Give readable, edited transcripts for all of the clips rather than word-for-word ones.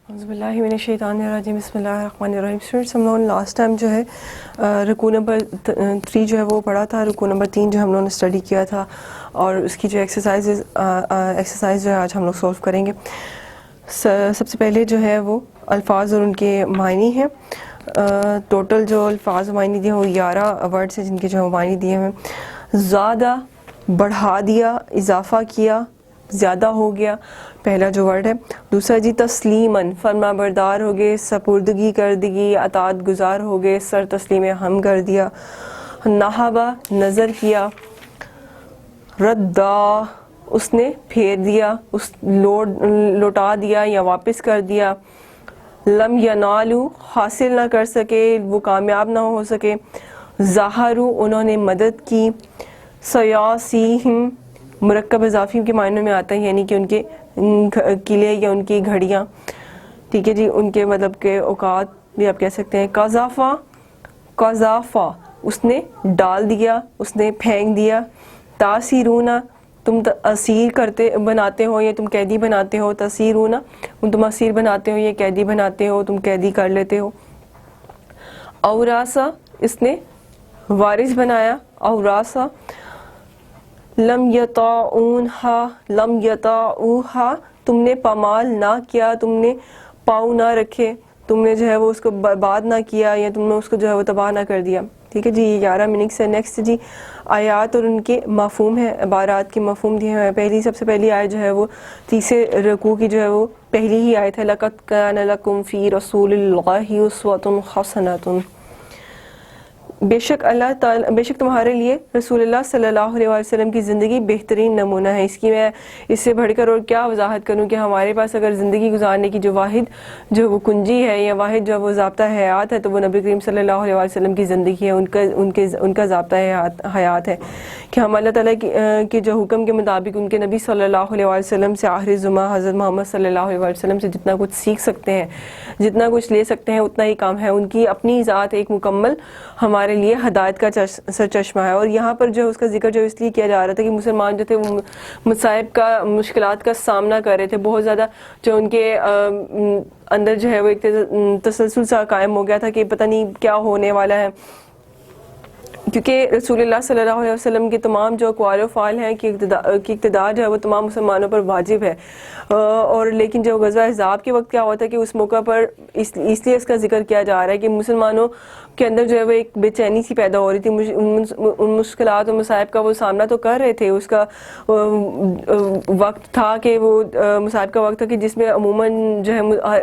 اعوذ باللہ من الشیطان الرجیم بسم اللہ الرحمن الرحیم. اسٹوڈنٹس ہم لوگوں نے لاسٹ ٹائم جو ہے رکوع نمبر 3 جو ہے وہ پڑھا تھا. رکوع نمبر 3 جو ہم لوگوں نے اسٹڈی کیا تھا اور اس کی جو ایکسرسائز جو ہے آج ہم لوگ سولو کریں گے. سب سے پہلے جو ہے وہ الفاظ اور ان کے معنی ہیں. ٹوٹل جو الفاظ معنی دیے ہیں وہ 11 ورڈس ہیں جن کے جو معنی دیے ہیں. زیادہ، بڑھا دیا، اضافہ کیا، زیادہ ہو گیا پہلا جو ورڈ ہے. دوسرا جی تسلیماً، فرما بردار ہو گئے، سپردگی کر دی، اطاعت گزار ہو گئے، سر تسلیم ہم کر دیا. نہبا، نظر کیا. ردا، اس نے پھیر دیا، اس لوٹا دیا یا واپس کر دیا. لم ینالو، حاصل نہ کر سکے، وہ کامیاب نہ ہو سکے. ظاہرو، انہوں نے مدد کی. سیاسیہم، مرکب اضافی کے معنوں میں آتا ہے، یعنی کہ ان کے قلعے یا ان کی گھڑیاں، ٹھیک ہے جی، ان کے مطلب کے اوقات بھی آپ کہہ سکتے ہیں. قذافہ، اس نے ڈال دیا، اس نے پھینک دیا. تاثیرون، تم اسیر بناتے ہو یا تم قیدی بناتے ہو. تاثیرون، تم اسیر بناتے ہو یا قیدی بناتے ہو، تم قیدی کر لیتے ہو. اوراسا، اس نے وارث بنایا. اوراسا. لم یطاؤنہا، لم یطاؤہا، تم نے پامال نہ کیا، تم نے پاؤں نہ رکھے، تم نے جو ہے وہ اس کو برباد نہ کیا یا تم نے اس کو جو ہے وہ تباہ نہ کر دیا. ٹھیک ہے جی، یہ 11 میننگس ہے. نیکسٹ جی آیات اور ان کے مفہوم ہیں، عبارات کے مفہوم دیے ہیں. سب سے پہلی آیت جو ہے وہ تیسرے رکوع کی جو ہے وہ پہلی ہی آیت ہے. لَقَدْ كَانَ لَكُمْ فِي رَسُولِ اللَّهِ أُسْوَةٌ حَسَنَةٌ، بے شک تمہارے لیے رسول اللہ صلی اللہ علیہ وسلم کی زندگی بہترین نمونہ ہے. اس کی میں اس سے بڑھ کر اور کیا وضاحت کروں کہ ہمارے پاس اگر زندگی گزارنے کی جو واحد جو وہ کنجی ہے یا واحد جو وہ ضابطہ حیات ہے تو وہ نبی کریم صلی اللہ علیہ وسلم کی زندگی ہے، ان کا ضابطہ حیات ہے کہ ہم اللہ تعالیٰ کے جو حکم کے مطابق ان کے نبی صلی اللہ علیہ وسلم سے آخر زماں حضرت محمد صلی اللہ علیہ وسلم سے جتنا کچھ سیکھ سکتے ہیں، جتنا کچھ لے سکتے ہیں اتنا ہی کام ہے. ان کی اپنی ذات ایک مکمل ہمارے لیے ہدایت کا سرچشمہ ہے. اور یہاں پر جو اس کا ذکر جو اس لیے کیا جا رہا تھا کہ مسلمان جو تھے وہ مصائب کا، مشکلات کا سامنا کر رہے تھے. بہت زیادہ جو ان کے اندر جو ہے وہ ایک تسلسل سا قائم ہو گیا تھا کہ پتہ نہیں کیا ہونے والا ہے، کیونکہ رسول اللہ صلی اللہ علیہ وسلم کے تمام جو اقوال و افعال ہیں کہ اقتدار جو ہے وہ تمام مسلمانوں پر واجب ہے. اور لیکن جو غزوہ احزاب کے وقت کیا ہوا تھا کہ اس موقع پر اس لیے اس کا ذکر کیا جا رہا ہے کہ مسلمانوں کے اندر جو ہے وہ ایک بے چینی سی پیدا ہو رہی تھی. ان مشکلات و مصائب کا وہ سامنا تو کر رہے تھے. اس کا وقت تھا کہ وہ مصائب کا وقت تھا کہ جس میں عموماً جو ہے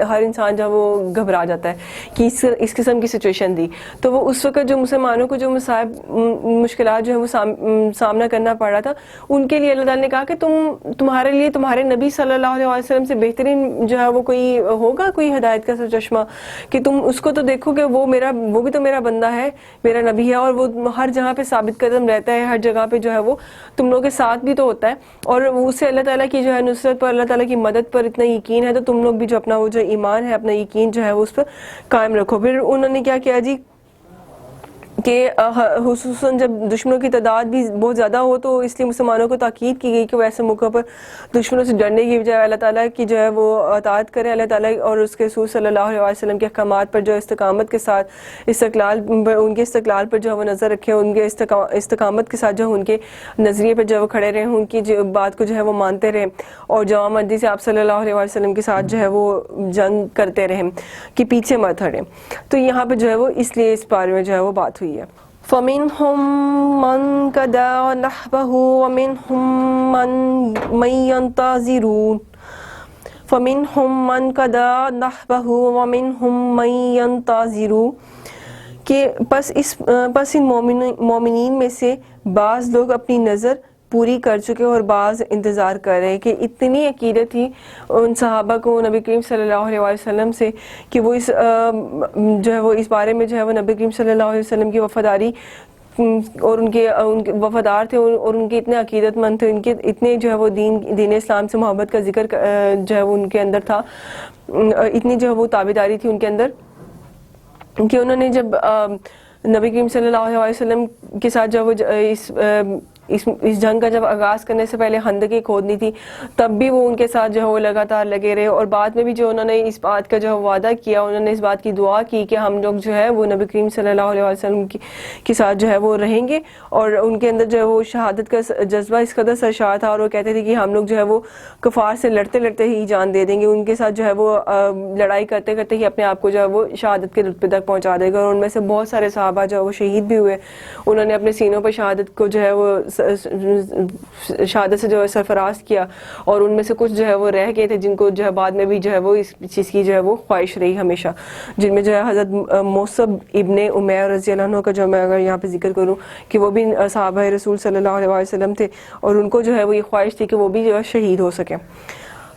ہر انسان جو ہے وہ گھبرا جاتا ہے کہ اس قسم کی سچویشن تھی. تو وہ اس وقت جو مسلمانوں کو جو مصائب مشکلات جو ہے وہ سامنا کرنا پڑ رہا تھا، ان کے لیے اللہ تعالیٰ نے کہا کہ تمہارے لیے تمہارے نبی صلی اللہ علیہ وسلم سے بہترین جو ہے وہ کوئی ہوگا، کوئی ہدایت کا سرچشمہ، کہ تم اس کو تو دیکھو کہ وہ بھی تو میرا بندہ ہے، میرا نبی ہے، اور وہ ہر جگہ پہ ثابت قدم رہتا ہے، ہر جگہ پہ جو ہے وہ تم لوگوں کے ساتھ بھی تو ہوتا ہے. اور اس سے اللہ تعالیٰ کی جو ہے نصرت پر، اللہ تعالیٰ کی مدد پر اتنا یقین ہے، تو تم لوگ بھی جو اپنا وہ جو ایمان ہے، اپنا یقین جو ہے وہ اس پر قائم رکھو. پھر انہوں نے کیا کیا جی کہ خصوصاً جب دشمنوں کی تعداد بھی بہت زیادہ ہو تو اس لیے مسلمانوں کو تاکید کی گئی کہ وہ ایسے موقع پر دشمنوں سے ڈرنے کی بجائے اللہ تعالیٰ کی جو ہے وہ اطاعت کریں، اللہ تعالیٰ اور اس کے رسول صلی اللہ علیہ وسلم کے احکامات پر جو استقامت کے ساتھ ان کے استقلال پر جو ہے وہ نظر رکھیں، ان کے استقامت کے ساتھ جو ان کے نظریے پر جو وہ کھڑے رہیں، ان کی جو بات کو جو ہے وہ مانتے رہیں اور جوان مردی سے آپ صلی اللہ علیہ وسلم کے ساتھ جو ہے وہ جنگ کرتے رہیں کہ پیچھے مت ہٹیں. تو یہاں پہ جو ہے وہ اس لیے اس بارے میں جو ہے وہ بات ہوئی ہے. فَمِنْهُمْ مَنْ قَضَىٰ نَحْبَهُ وَمِنْهُمْ مَنْ يَنْتَظِرُ. فَمِنْهُمْ مَنْ قَضَىٰ نَحْبَهُ وَمِنْهُمْ مَنْ يَنْتَظِرُ، کہ پس ان مومنین میں سے بعض لوگ اپنی نظر پوری کر چکے اور بعض انتظار کر رہے. کہ اتنی عقیدت تھی ان صحابہ کو نبی کریم صلی اللہ علیہ وسلم سے کہ وہ جو ہے وہ اس بارے میں جو ہے وہ نبی کریم صلی اللہ علیہ وسلم کی وفاداری اور ان کے وفادار تھے اور ان کے اتنے عقیدت مند تھے، ان کے اتنے جو ہے وہ دین اسلام سے محبت کا ذکر جو ہے وہ ان کے اندر تھا، اتنی جو ہے وہ تابعداری تھی ان کے اندر کہ انہوں نے جب نبی کریم صلی اللہ علیہ وسلم کے ساتھ جو وہ اس اس جنگ کا جب آغاز کرنے سے پہلے خندقیں کھودنی تھی تب بھی وہ ان کے ساتھ جو ہے وہ لگاتار لگے رہے, اور بعد میں بھی جو انہوں نے اس بات کا جو ہے وعدہ کیا, انہوں نے اس بات کی دعا کی کہ ہم لوگ جو ہے وہ نبی کریم صلی اللہ علیہ وسلم کے ساتھ جو ہے وہ رہیں گے, اور ان کے اندر جو ہے وہ شہادت کا جذبہ اس قدر سرشار تھا, اور وہ کہتے تھے کہ ہم لوگ جو ہے وہ کفار سے لڑتے لڑتے ہی جان دے دیں گے, ان کے ساتھ جو ہے وہ لڑائی کرتے کرتے ہی اپنے آپ کو جو ہے وہ شہادت کے رتبے تک پہنچا دے گا. اور ان میں سے بہت سارے صحابہ جو ہے وہ شہید بھی ہوئے, انہوں نے اپنے سینوں پر شہادت کو جو ہے وہ شہادت سے جو ہے سرفراز کیا, اور ان میں سے کچھ جو ہے وہ رہ گئے تھے جن کو جو ہے بعد میں بھی جو ہے وہ اس چیز کی جو ہے وہ خواہش رہی ہمیشہ, جن میں جو ہے حضرت موصب ابن عمیر رضی اللہ عنہ کا جو میں اگر یہاں پہ ذکر کروں کہ وہ بھی صحابہ رسول صلی اللہ علیہ وسلم تھے, اور ان کو جو ہے وہ یہ خواہش تھی کہ وہ بھی جو ہے شہید ہو سکیں.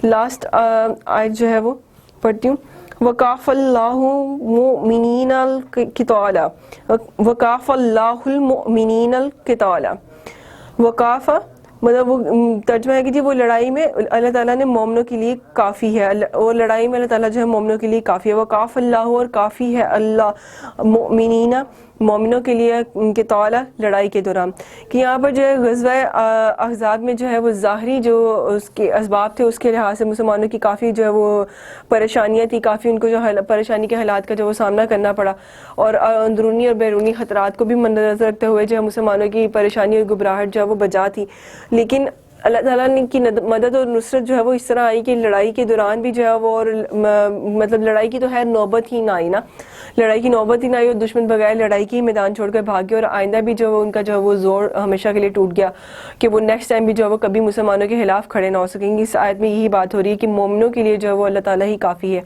لاسٹ آیت جو ہے وہ پڑھتی ہوں. وَكَافَ اللَّهُ الْمُؤْمِنِينَ الْقِتَالَ وَكَافَ اللَّهُ الْمُؤْمِنِينَ الْقِتَالَ. وقاف مطلب وہ ترجمہ ہے کہ جی وہ لڑائی میں اللہ تعالیٰ نے مومنوں کے لیے کافی ہے, اور لڑائی میں اللہ تعالیٰ جو ہے مومنوں کے لیے کافی ہے. وقاف اللہ, اور کافی ہے اللہ مؤمنین مومنوں کے لیے کے تعالیٰ لڑائی کے دوران. کہ یہاں پر جو ہے غزوہ احزاب میں جو ہے وہ ظاہری جو اس کے اسباب تھے اس کے لحاظ سے مسلمانوں کی کافی جو ہے وہ پریشانیاں تھیں, کافی ان کو جو پریشانی کے حالات کا جو وہ سامنا کرنا پڑا, اور اندرونی اور بیرونی خطرات کو بھی مد نظر رکھتے ہوئے جو ہے مسلمانوں کی پریشانی اور گھبراہٹ جو ہے وہ بجا تھی. لیکن اللہ تعالیٰ نے کی مدد اور نصرت جو ہے وہ اس طرح آئی کہ لڑائی کے دوران بھی جو ہے وہ, اور مطلب لڑائی کی تو خیر نوبت ہی نہ آئی نا, لڑائی کی نوبت ہی نہ آئی, اور دشمن بغیر لڑائی کی میدان چھوڑ کر بھاگ گئے, اور آئندہ بھی جو ان کا جو ہے وہ زور ہمیشہ کے لیے ٹوٹ گیا کہ وہ نیکسٹ ٹائم بھی جو ہے وہ کبھی مسلمانوں کے خلاف کھڑے نہ ہو سکیں گے. اس آیت میں یہی بات ہو رہی ہے کہ مومنوں کے لیے جو ہے وہ اللہ تعالیٰ ہی کافی ہے,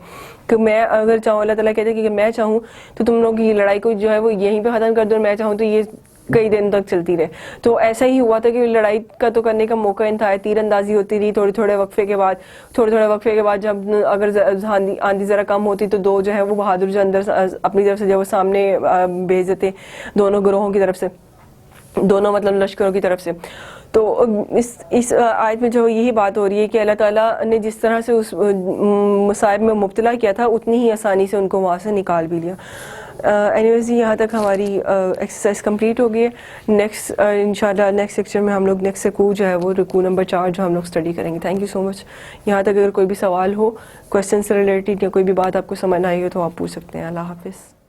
کہ میں اگر چاہوں, اللہ تعالیٰ کہتے ہیں کہ میں چاہوں تو تم لوگ یہ لڑائی کو جو ہے وہ یہیں پہ ختم کر دو, اور میں چاہوں تو یہ کئی دن تک چلتی رہے. تو ایسا ہی ہوا تھا کہ لڑائی کا تو کرنے کا موقع انتہا, تیر اندازی ہوتی رہی تھوڑے وقفے کے بعد جب اگر آندھی ذرا کم ہوتی تو دو جو ہے وہ بہادر جو اندر اپنی طرف سے جو وہ سامنے بھیج دیتے دونوں گروہوں کی طرف سے, دونوں مطلب لشکروں کی طرف سے. تو اس آیت میں جو یہی بات ہو رہی ہے کہ اللہ تعالیٰ نے جس طرح سے اس مصائب میں مبتلا کیا تھا اتنی ہی آسانی سے ان کو وہاں سے نکال بھی لیا. اینیویز یہاں تک ہماری ایکسرسائز کمپلیٹ ہو گئی ہے. نیکسٹ انشاءاللہ نیکسٹ سیکشن میں ہم لوگ نیکسٹ رکوع جو ہے وہ رکوع نمبر 4 جو ہم لوگ اسٹڈی کریں گے. تھینک یو سو مچ. یہاں تک اگر کوئی بھی سوال ہو, کویسچن سے ریلیٹڈ یا کوئی بھی بات آپ کو سمجھ نہ آئی ہو تو آپ پوچھ سکتے ہیں. اللہ حافظ.